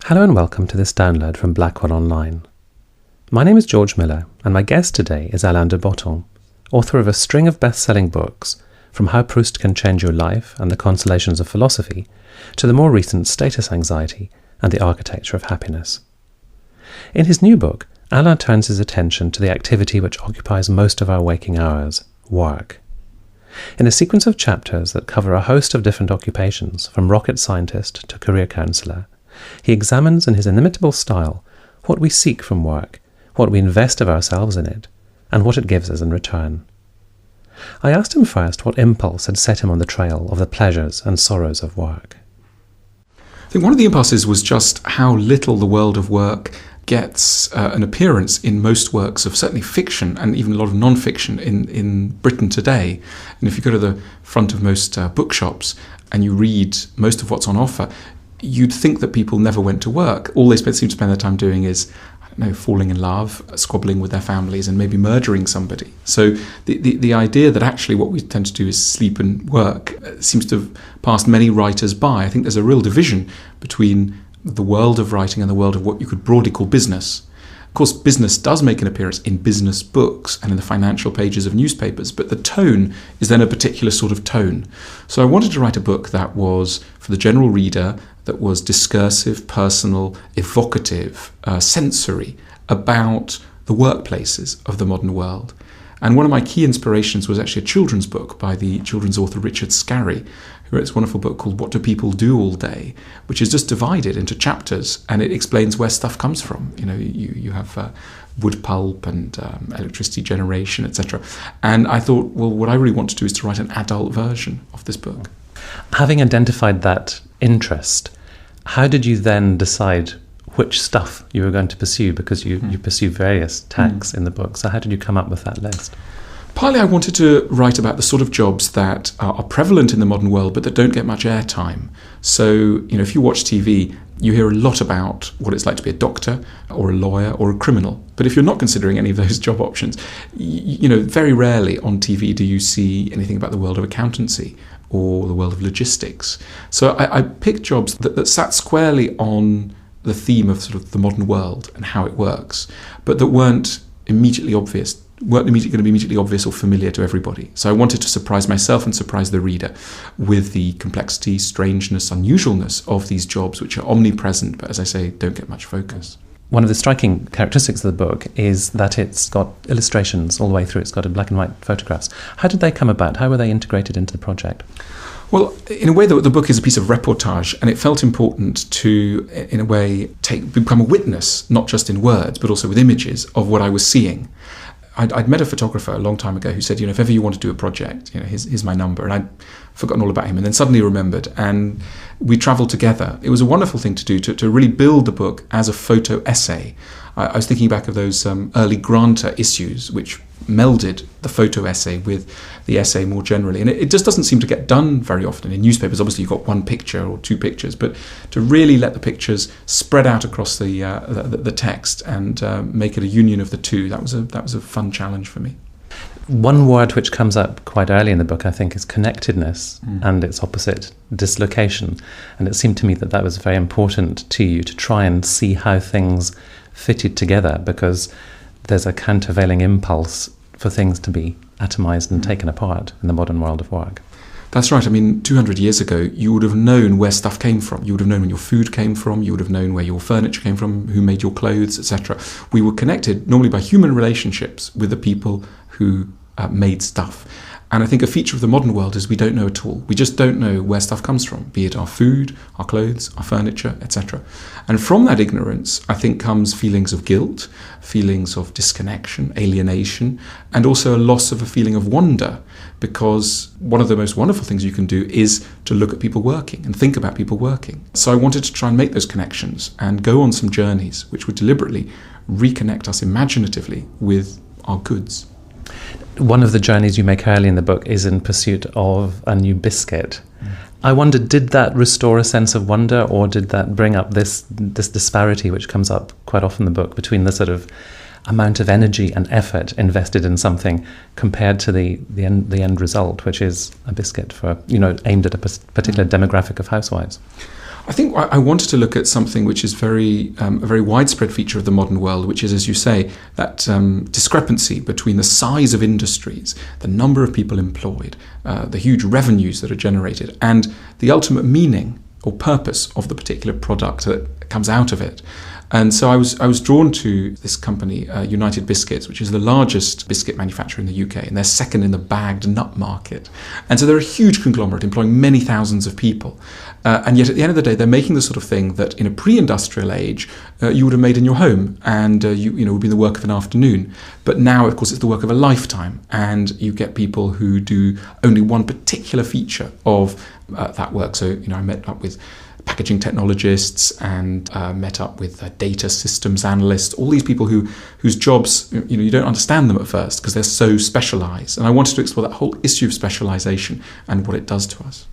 Hello and welcome to this download from Blackwell Online. My name is George Miller, and my guest today is Alain de Botton, author of a string of best-selling books, from How Proust Can Change Your Life and the Consolations of Philosophy, to the more recent Status Anxiety and the Architecture of Happiness. In his new book, Alain turns his attention to the activity which occupies most of our waking hours, work. In a sequence of chapters that cover a host of different occupations, from rocket scientist to career counsellor, he examines in his inimitable style what we seek from work, what we invest of ourselves in it, and what it gives us in return. I asked him first what impulse had set him on the trail of the pleasures and sorrows of work. I think one of the impulses was just how little the world of work gets an appearance in most works of certainly fiction and even a lot of non-fiction in Britain today. And if you go to the front of most bookshops and you read most of what's on offer, you'd think that people never went to work. All they seem to spend their time doing is, falling in love, squabbling with their families, and maybe murdering somebody. So the idea that actually what we tend to do is sleep and work seems to have passed many writers by. I think there's a real division between the world of writing and the world of what you could broadly call business. Of course, business does make an appearance in business books and in the financial pages of newspapers, but the tone is then a particular sort of tone. So I wanted to write a book that was, for the general reader, that was discursive, personal, evocative, sensory, about the workplaces of the modern world. And one of my key inspirations was actually a children's book by the children's author Richard Scarry, who wrote this wonderful book called What Do People Do All Day, which is just divided into chapters, and it explains where stuff comes from. You have wood pulp and electricity generation, etc. And I thought, well, what I really want to do is to write an adult version of this book. Having identified that interest, how did you then decide which stuff you were going to pursue? Because you pursue various tacks in the book. So how did you come up with that list? Partly I wanted to write about the sort of jobs that are prevalent in the modern world but that don't get much airtime. So, if you watch TV, you hear a lot about what it's like to be a doctor or a lawyer or a criminal. But if you're not considering any of those job options, very rarely on TV do you see anything about the world of accountancy or the world of logistics. So I picked jobs that sat squarely on the theme of sort of the modern world and how it works, but that weren't going to be immediately obvious or familiar to everybody. So I wanted to surprise myself and surprise the reader with the complexity, strangeness, unusualness of these jobs, which are omnipresent, but as I say, don't get much focus. One of the striking characteristics of the book is that it's got illustrations all the way through. It's got black and white photographs. How did they come about? How were they integrated into the project? Well, in a way, the book is a piece of reportage, and it felt important to, in a way, become a witness, not just in words, but also with images of what I was seeing. I'd met a photographer a long time ago who said, if ever you want to do a project, here's my number. And I'd forgotten all about him and then suddenly remembered. And we travelled together. It was a wonderful thing to do, to really build the book as a photo essay. I was thinking back of those early Granter issues, which melded the photo essay with the essay more generally. And it just doesn't seem to get done very often in newspapers. Obviously, you've got one picture or two pictures, but to really let the pictures spread out across the text and make it a union of the two, that was a fun challenge for me. One word which comes up quite early in the book, I think, is connectedness, and its opposite, dislocation. And it seemed to me that was very important to you, to try and see how things fitted together, because there's a countervailing impulse for things to be atomized and taken apart in the modern world of work. That's right. 200 years ago, you would have known where stuff came from. You would have known where your food came from. You would have known where your furniture came from, who made your clothes, etc. We were connected normally by human relationships with the people who made stuff. And I think a feature of the modern world is we don't know at all. We just don't know where stuff comes from, be it our food, our clothes, our furniture, etc. And from that ignorance, I think, comes feelings of guilt, feelings of disconnection, alienation, and also a loss of a feeling of wonder, because one of the most wonderful things you can do is to look at people working and think about people working. So I wanted to try and make those connections and go on some journeys which would deliberately reconnect us imaginatively with our goods. One of the journeys you make early in the book is in pursuit of a new biscuit. I wondered, did that restore a sense of wonder, or did that bring up this disparity which comes up quite often in the book between the sort of amount of energy and effort invested in something compared to the end result, which is a biscuit for aimed at a particular demographic of housewives? I think I wanted to look at something which is a very widespread feature of the modern world, which is, as you say, that discrepancy between the size of industries, the number of people employed, the huge revenues that are generated, and the ultimate meaning or purpose of the particular product that comes out of it. And so I was drawn to this company, United Biscuits, which is the largest biscuit manufacturer in the UK, and they're second in the bagged nut market. And so they're a huge conglomerate employing many thousands of people. And yet at the end of the day, they're making the sort of thing that in a pre-industrial age, you would have made in your home, and you would be the work of an afternoon. But now, of course, it's the work of a lifetime, and you get people who do only one particular feature of that work. So, I met up with packaging technologists and met up with data systems analysts, all these people whose jobs, you don't understand them at first because they're so specialised. And I wanted to explore that whole issue of specialisation and what it does to us.